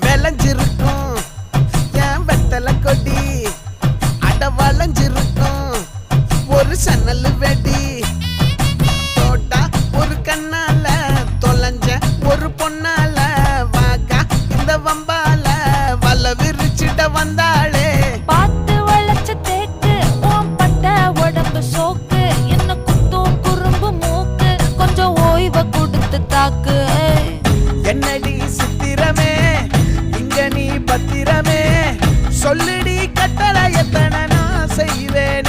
விளைஞ்சிருக்கும் என் வெத்தலை கொடி அட வளைஞ்சிருக்கும் ஒரு சன்னல் வெடி தோட்டா ஒரு கண்ணால தொலைஞ்ச ஒரு பொண்ணால வாக்கா இந்த வம்பால வல விரிச்சிட வந்தாளே பார்த்து வளைச்ச தேக்கு உன் பட்ட உடம்பு சோக்கு என்ன குத்தும் குறும்பு மூக்கு கொஞ்சம் ஓய்வை கொடுத்து தாக்கு என்னடி சித்திரமே இங்க நீ பத்திரமே சொல்லுடி கட்டளை எத்தனை நான் செய்வேன்